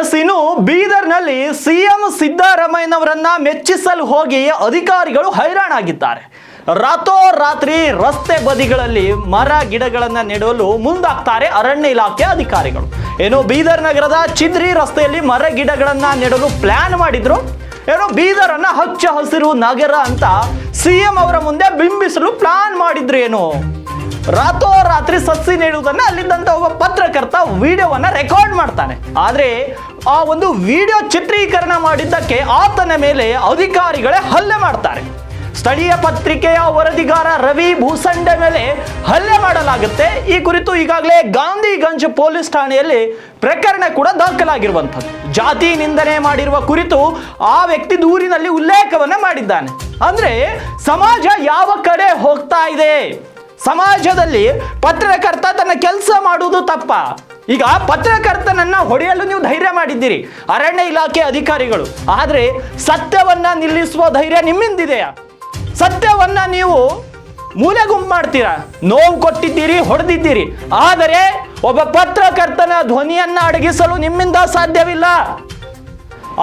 S, ಇನ್ನು ಬೀದರ್ನಲ್ಲಿ CM ಸಿದ್ದರಾಮಯ್ಯನವರನ್ನ ಮೆಚ್ಚಿಸಲು ಹೋಗಿ ಅಧಿಕಾರಿಗಳು ಹೈರಾಣಾಗಿದ್ದಾರೆ. ರಾತ್ರೋರಾತ್ರಿ ರಸ್ತೆ ಬದಿಗಳಲ್ಲಿ ಮರ ಗಿಡಗಳನ್ನ ನೆಡಲು ಮುಂದಾಗ್ತಾರೆ ಅರಣ್ಯ ಇಲಾಖೆ ಅಧಿಕಾರಿಗಳು. ಏನೋ ಬೀದರ್ ನಗರದ ಚಿದ್ರಿ ರಸ್ತೆಯಲ್ಲಿ ಮರ ಗಿಡಗಳನ್ನ ನೆಡಲು ಪ್ಲಾನ್ ಮಾಡಿದ್ರು. ಏನೋ ಬೀದರನ್ನ ಹಚ್ಚ ಹಸಿರು ನಗರ ಅಂತ ಸಿಎಂ ಅವರ ಮುಂದೆ ಬಿಂಬಿಸಲು ಪ್ಲಾನ್ ಮಾಡಿದ್ರು. ಏನು ರಾತ್ರೋರಾತ್ರಿ ಸಸಿ ನೆಡುವುದನ್ನ ಅಲ್ಲಿದ್ದಂತ ಒಬ್ಬ ಪತ್ರಕರ್ತ ವಿಡಿಯೋವನ್ನ ರೆಕಾರ್ಡ್ ಮಾಡ್ತಾನೆ. ಆದ್ರೆ ಆ ಒಂದು ವಿಡಿಯೋ ಚಿತ್ರೀಕರಣ ಮಾಡಿದ್ದಕ್ಕೆ ಆತನ ಮೇಲೆ ಅಧಿಕಾರಿಗಳೇ ಹಲ್ಲೆ ಮಾಡ್ತಾರೆ. ಸ್ಥಳೀಯ ಪತ್ರಿಕೆಯ ವರದಿಗಾರ ರವಿ ಭೂಸಂಡೆ ಮೇಲೆ ಹಲ್ಲೆ ಮಾಡಲಾಗುತ್ತೆ. ಈ ಕುರಿತು ಈಗಾಗಲೇ ಗಾಂಧಿಗಂಜ್ ಪೊಲೀಸ್ ಠಾಣೆಯಲ್ಲಿ ಪ್ರಕರಣ ಕೂಡ ದಾಖಲಾಗಿರುವಂಥದ್ದು. ಜಾತಿ ನಿಂದನೆ ಮಾಡಿರುವ ಕುರಿತು ಆ ವ್ಯಕ್ತಿ ದೂರಿನಲ್ಲಿ ಉಲ್ಲೇಖವನ್ನ ಮಾಡಿದ್ದಾನೆ. ಅಂದ್ರೆ ಸಮಾಜ ಯಾವ ಕಡೆ ಹೋಗ್ತಾ ಇದೆ, ಸಮಾಜದಲ್ಲಿ ಪತ್ರಕರ್ತ ತನ್ನ ಕೆಲಸ ಮಾಡುವುದು ತಪ್ಪ. ಈಗ ಪತ್ರಕರ್ತನನ್ನ ಹೊಡೆಯಲು ನೀವು ಧೈರ್ಯ ಮಾಡಿದ್ದೀರಿ ಅರಣ್ಯ ಇಲಾಖೆ ಅಧಿಕಾರಿಗಳು, ಆದ್ರೆ ಸತ್ಯವನ್ನ ನಿಲ್ಲಿಸುವ ಧೈರ್ಯ ನಿಮ್ಮಿಂದಿದೆಯಾ? ಸತ್ಯವನ್ನ ನೀವು ಮೂಲೆಗುಂಪು ಮಾಡ್ತೀರಾ. ನೋವು ಕೊಟ್ಟಿದ್ದೀರಿ, ಹೊಡೆದಿದ್ದೀರಿ, ಆದರೆ ಒಬ್ಬ ಪತ್ರಕರ್ತನ ಧ್ವನಿಯನ್ನ ಅಡಗಿಸಲು ನಿಮ್ಮಿಂದ ಸಾಧ್ಯವಿಲ್ಲ.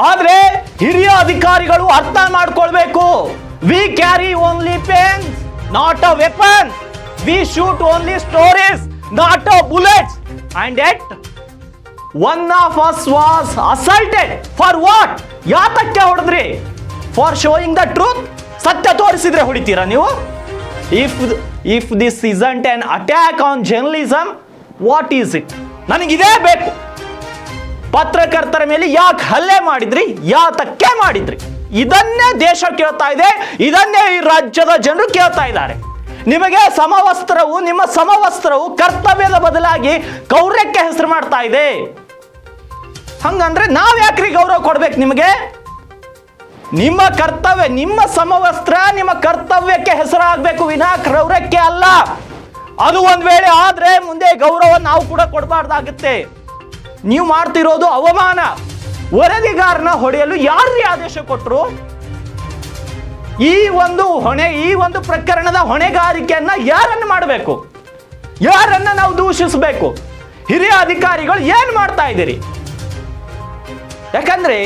ಆದ್ರೆ ಹಿರಿಯ ಅಧಿಕಾರಿಗಳು ಅರ್ಥ ಮಾಡ್ಕೊಳ್ಬೇಕು. We carry only pens, not a weapon. We shoot only stories, not a bullets. And yet one of us was assaulted. For what? ಯಾತಕ್ಕೆ ಹೊಡೆದ್ರಿ? For showing the truth. ಸತ್ಯ ತೋರಿಸಿದ್ರೆ ಹೊಡಿತೀರಾ ನೀವು? If this isn't an attack on journalism, what is it? ನನಗಿದೇ ಬೇಕು. ಪತ್ರಕರ್ತರ ಮೇಲೆ ಯಾಕೆ ಹಲ್ಲೆ ಮಾಡಿದ್ರಿ, ಯಾತಕ್ಕೆ ಮಾಡಿದ್ರಿ? ಇದನ್ನೇ ದೇಶ ಕೇಳ್ತಾ ಇದೆ, ಇದನ್ನೇ ಈ ರಾಜ್ಯದ ಜನರು ಕೇಳ್ತಾ ಇದ್ದಾರೆ. ನಿಮಗೆ ಸಮವಸ್ತ್ರವು, ನಿಮ್ಮ ಸಮವಸ್ತ್ರವು ಕರ್ತವ್ಯದ ಬದಲಾಗಿ ಗೌರವಕ್ಕೆ ಹೆಸರು ಮಾಡ್ತಾ ಇದೆ. ಹಂಗಂದ್ರೆ ನಾವ್ ಯಾಕ್ರಿ ಗೌರವ ಕೊಡ್ಬೇಕು ನಿಮಗೆ? ನಿಮ್ಮ ಕರ್ತವ್ಯ, ನಿಮ್ಮ ಸಮವಸ್ತ್ರ ನಿಮ್ಮ ಕರ್ತವ್ಯಕ್ಕೆ ಹೆಸರಾಗಬೇಕು ವಿನಾ ಗೌರವಕ್ಕೆ ಅಲ್ಲ. ಅದು ಒಂದ್ ವೇಳೆ ಆದ್ರೆ ಮುಂದೆ ಗೌರವ ನಾವು ಕೂಡ ಕೊಡಬಾರ್ದಾಗುತ್ತೆ. ನೀವು ಮಾಡ್ತಿರೋದು ಅವಮಾನ. ವರದಿಗಾರನ ಹೊಡೆಯಲು ಯಾರ್ರೀ ಆದೇಶ ಕೊಟ್ಟರು? ಈ ಒಂದು ಪ್ರಕರಣದ ಹೊಣೆಗಾರಿಕೆಯನ್ನ ಯಾರನ್ನು ಮಾಡಬೇಕು? ಯಾರನ್ನ ನಾವು ದೂಷಿಸಬೇಕು? ಹಿರಿಯ ಅಧಿಕಾರಿಗಳು ಏನ್ ಮಾಡ್ತಾ ಇದ್ದೀರಿ? ಯಾಕಂದ್ರೆ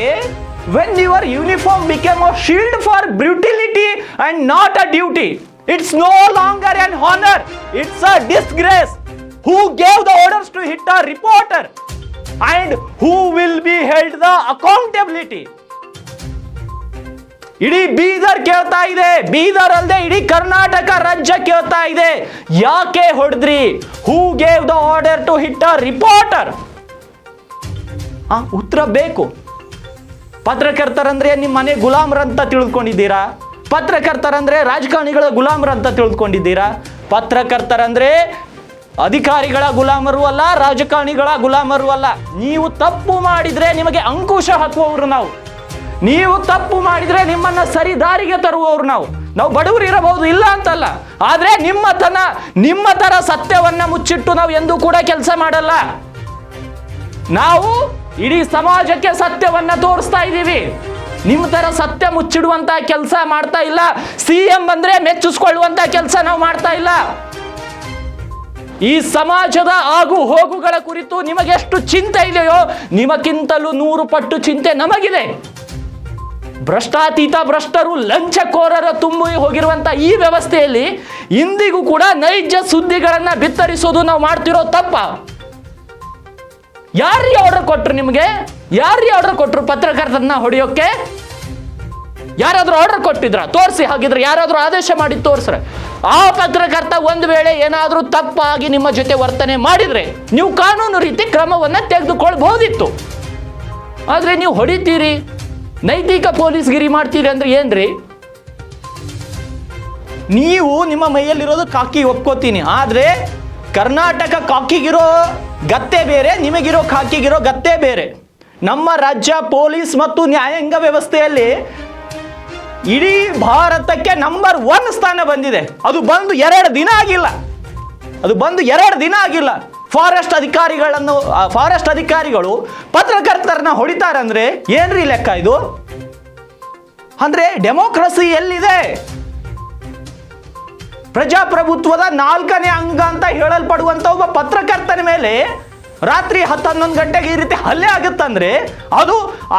when your uniform became a shield for brutality and not a duty, it's no longer an honor, it's a disgrace. Who gave the orders to hit a reporter and who will be held the accountability? ಇಡೀ ಬೀದರ್ ಕೇಳ್ತಾ ಇದೆ, ಬೀದರ್ ಅಲ್ಲದೆ ಇಡೀ ಕರ್ನಾಟಕ ರಾಜ್ಯ ಕೇಳ್ತಾ ಇದೆ, ಯಾಕೆ ಹೊಡೆದ್ರಿ? Who gave the order to hit a reporter? ಉತ್ತರ ಬೇಕು. ಪತ್ರಕರ್ತರಂದ್ರೆ ನಿಮ್ಮ ಮನೆ ಗುಲಾಮರಂತ ತಿಳಿದುಕೊಂಡಿದ್ದೀರಾ? ಪತ್ರಕರ್ತರಂದ್ರೆ ರಾಜಕಾರಣಿಗಳ ಗುಲಾಮರಂತ ತಿಳಿದುಕೊಂಡಿದ್ದೀರಾ? ಪತ್ರಕರ್ತರಂದ್ರೆ ಅಧಿಕಾರಿಗಳ ಗುಲಾಮರು ಅಲ್ಲ, ರಾಜಕಾರಣಿಗಳ ಗುಲಾಮರು ಅಲ್ಲ. ನೀವು ತಪ್ಪು ಮಾಡಿದ್ರೆ ನಿಮಗೆ ಅಂಕುಶ ಹಾಕುವವರು ನಾವು. ನೀವು ತಪ್ಪು ಮಾಡಿದ್ರೆ ನಿಮ್ಮನ್ನ ಸರಿ ದಾರಿಗೆ ತರುವವರು ನಾವು ಬಡವರು ಇರಬಹುದು, ಇಲ್ಲ ಅಂತಲ್ಲ, ಆದ್ರೆ ನಿಮ್ಮ ತರ ಸತ್ಯವನ್ನ ಮುಚ್ಚಿಟ್ಟು ನಾವು ಎಂದೂ ಕೂಡ ಕೆಲಸ ಮಾಡಲ್ಲ. ನಾವು ಇಡೀ ಸಮಾಜಕ್ಕೆ ಸತ್ಯವನ್ನ ತೋರಿಸ್ತಾ ಇದ್ದೀವಿ. ನಿಮ್ಮ ತರ ಸತ್ಯ ಮುಚ್ಚಿಡುವಂತ ಕೆಲಸ ಮಾಡ್ತಾ ಇಲ್ಲ. ಸಿಎಂ ಬಂದ್ರೆ ಮೆಚ್ಚಿಸ್ಕೊಳ್ಳುವಂತ ಕೆಲಸ ನಾವು ಮಾಡ್ತಾ ಇಲ್ಲ. ಈ ಸಮಾಜದ ಆಗು ಹೋಗುಗಳ ಕುರಿತು ನಿಮಗೆಷ್ಟು ಚಿಂತೆ ಇದೆಯೋ ನಿಮಗಿಂತಲೂ 100 ಪಟ್ಟು ಚಿಂತೆ ನಮಗಿದೆ. ಭ್ರಷ್ಟಾತೀತ ಭ್ರಷ್ಟರು, ಲಂಚಕೋರರ ತುಂಬಿ ಹೋಗಿರುವಂತ ಈ ವ್ಯವಸ್ಥೆಯಲ್ಲಿ ಇಂದಿಗೂ ಕೂಡ ನೈಜ ಸುದ್ದಿಗಳನ್ನ ಬಿತ್ತರಿಸೋದು ನಾವು ಮಾಡ್ತಿರೋ ತಪ್ಪ. ಯಾರೀ ಆರ್ಡರ್ ಕೊಟ್ರು ನಿಮಗೆ? ಯಾರೀ ಆರ್ಡರ್ ಕೊಟ್ರು ಪತ್ರಕರ್ತರನ್ನ ಹೊಡೆಯೋಕೆ? ಯಾರಾದ್ರೂ ಆರ್ಡರ್ ಕೊಟ್ಟಿದ್ರ? ತೋರಿಸಿ. ಹಾಗಿದ್ರೆ ಯಾರಾದ್ರೂ ಆದೇಶ ಮಾಡಿ ತೋರಿಸ್ರೆ. ಆ ಪತ್ರಕರ್ತ ಒಂದು ವೇಳೆ ಏನಾದ್ರೂ ತಪ್ಪಾಗಿ ನಿಮ್ಮ ಜೊತೆ ವರ್ತನೆ ಮಾಡಿದ್ರೆ ನೀವು ಕಾನೂನು ರೀತಿ ಕ್ರಮವನ್ನ ತೆಗೆದುಕೊಳ್ಬಹುದಿತ್ತು. ಆದ್ರೆ ನೀವು ಹೊಡಿತೀರಿ, ನೈತಿಕ ಪೊಲೀಸ್ಗಿರಿ ಮಾಡ್ತೀರಿ ಅಂದ್ರೆ ಏನ್ರಿ? ನೀವು ನಿಮ್ಮ ಮೈಯಲ್ಲಿರೋದು ಕಾಕಿ ಒಪ್ಕೋತೀನಿ, ಆದ್ರೆ ಕರ್ನಾಟಕ ಕಾಕಿಗಿರೋ ಗತ್ತೆ ಬೇರೆ, ನಿಮಗಿರೋ ಕಾಕಿಗಿರೋ ಗತ್ತೆ ಬೇರೆ. ನಮ್ಮ ರಾಜ್ಯ ಪೊಲೀಸ್ ಮತ್ತು ನ್ಯಾಯಾಂಗ ವ್ಯವಸ್ಥೆಯಲ್ಲಿ ಇಡೀ ಭಾರತಕ್ಕೆ ನಂಬರ್ 1 ಸ್ಥಾನ ಬಂದಿದೆ. ಅದು ಬಂದು 2 ದಿನ ಆಗಿಲ್ಲ. ಫಾರೆಸ್ಟ್ ಅಧಿಕಾರಿಗಳು ಪತ್ರಕರ್ತರನ್ನ ಹೊಡಿತಾರಂದ್ರೆ ಏನ್ರಿ ಲೆಕ್ಕ ಇದು? ಅಂದ್ರೆ ಡೆಮೋಕ್ರಸಿ ಎಲ್ಲಿದೆ? ಪ್ರಜಾಪ್ರಭುತ್ವದ 4ನೇ ಅಂಗ ಅಂತ ಹೇಳಲ್ಪಡುವಂತ ಒಬ್ಬ ಪತ್ರಕರ್ತನ ಮೇಲೆ ರಾತ್ರಿ 10-11 ಗಂಟೆಗೆ ಈ ರೀತಿ ಹಲ್ಲೆ ಆಗುತ್ತಂದ್ರೆ ಅದು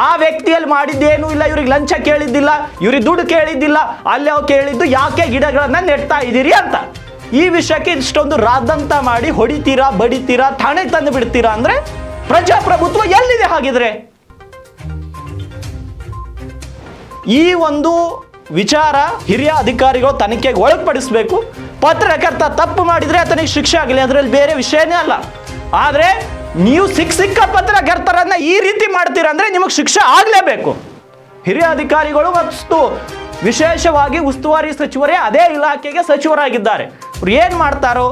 ಆ ವ್ಯಕ್ತಿಯಲ್ಲಿ ಮಾಡಿದ್ದೇನೂ ಇಲ್ಲ, ಇವ್ರಿಗೆ ಲಂಚ ಕೇಳಿದ್ದಿಲ್ಲ, ಇವ್ರಿಗೆ ದುಡ್ಡು ಕೇಳಿದ್ದಿಲ್ಲ, ಅಲ್ಲಿ ಅವು ಕೇಳಿದ್ದು ಯಾಕೆ ಗಿಡಗಳನ್ನ ನೆಡ್ತಾ ಇದ್ದೀರಿ ಅಂತ. ಈ ವಿಷಯಕ್ಕೆ ಇಷ್ಟೊಂದು ರಾದಂತ ಮಾಡಿ ಹೊಡಿತೀರಾ, ಬಡಿತೀರಾ, ಠಾಣೆಗೆ ತಂದು ಬಿಡ್ತೀರಾ ಅಂದ್ರೆ ಪ್ರಜಾಪ್ರಭುತ್ವ ಎಲ್ಲಿದೆ ಹಾಗಿದ್ರೆ? ಈ ಒಂದು ವಿಚಾರ ಹಿರಿಯ ಅಧಿಕಾರಿಗಳು ತನಿಖೆಗೆ ಒಳಪಡಿಸಬೇಕು. ಪತ್ರಕರ್ತ ತಪ್ಪು ಮಾಡಿದ್ರೆ ಆತನಿಗೆ ಶಿಕ್ಷೆ ಆಗಲಿ, ಅದರಲ್ಲಿ ಬೇರೆ ವಿಷಯನೇ ಅಲ್ಲ. ಆದರೆ ನೀವು ಸಿಕ್ಕ ಪತ್ರಕರ್ತರನ್ನ ಈ ರೀತಿ ಮಾಡ್ತೀರಾ ಅಂದ್ರೆ ನಿಮಗೆ ಶಿಕ್ಷೆ ಆಗಲೇಬೇಕು. ಹಿರಿಯ ಅಧಿಕಾರಿಗಳು ಮತ್ತು ವಿಶೇಷವಾಗಿ ಉಸ್ತುವಾರಿ ಸಚಿವರೇ ಅದೇ ಇಲಾಖೆಗೆ ಸಚಿವರಾಗಿದ್ದಾರೆ. ಅವ್ರು ಏನು ಮಾಡ್ತಾರೋ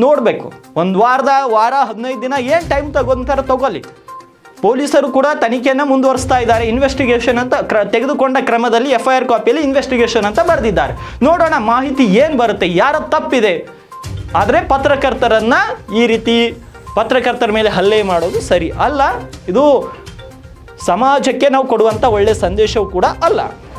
ನೋಡಬೇಕು. ಒಂದು ವಾರ 15 ದಿನ ಏನು ಟೈಮ್ ತಗೊಂತಾರೋ ತಗೊಳ್ಳಿ. ಪೊಲೀಸರು ಕೂಡ ತನಿಖೆಯನ್ನು ಮುಂದುವರಿಸ್ತಾ ಇದ್ದಾರೆ. ಇನ್ವೆಸ್ಟಿಗೇಷನ್ ಅಂತ ತೆಗೆದುಕೊಂಡ ಕ್ರಮದಲ್ಲಿ FIR ಕಾಪಿಯಲ್ಲಿ ಇನ್ವೆಸ್ಟಿಗೇಷನ್ ಅಂತ ಬರೆದಿದ್ದಾರೆ. ನೋಡೋಣ ಮಾಹಿತಿ ಏನು ಬರುತ್ತೆ, ಯಾರ ತಪ್ಪಿದೆ. ಆದರೆ ಪತ್ರಕರ್ತರನ್ನ ಈ ರೀತಿ ಪತ್ರಕರ್ತರ ಮೇಲೆ ಹಲ್ಲೆ ಮಾಡೋದು ಸರಿ ಅಲ್ಲ. ಇದು ಸಮಾಜಕ್ಕೆ ನಾವು ಕೊಡುವಂಥ ಒಳ್ಳೆಯ ಸಂದೇಶವೂ ಕೂಡ ಅಲ್ಲ.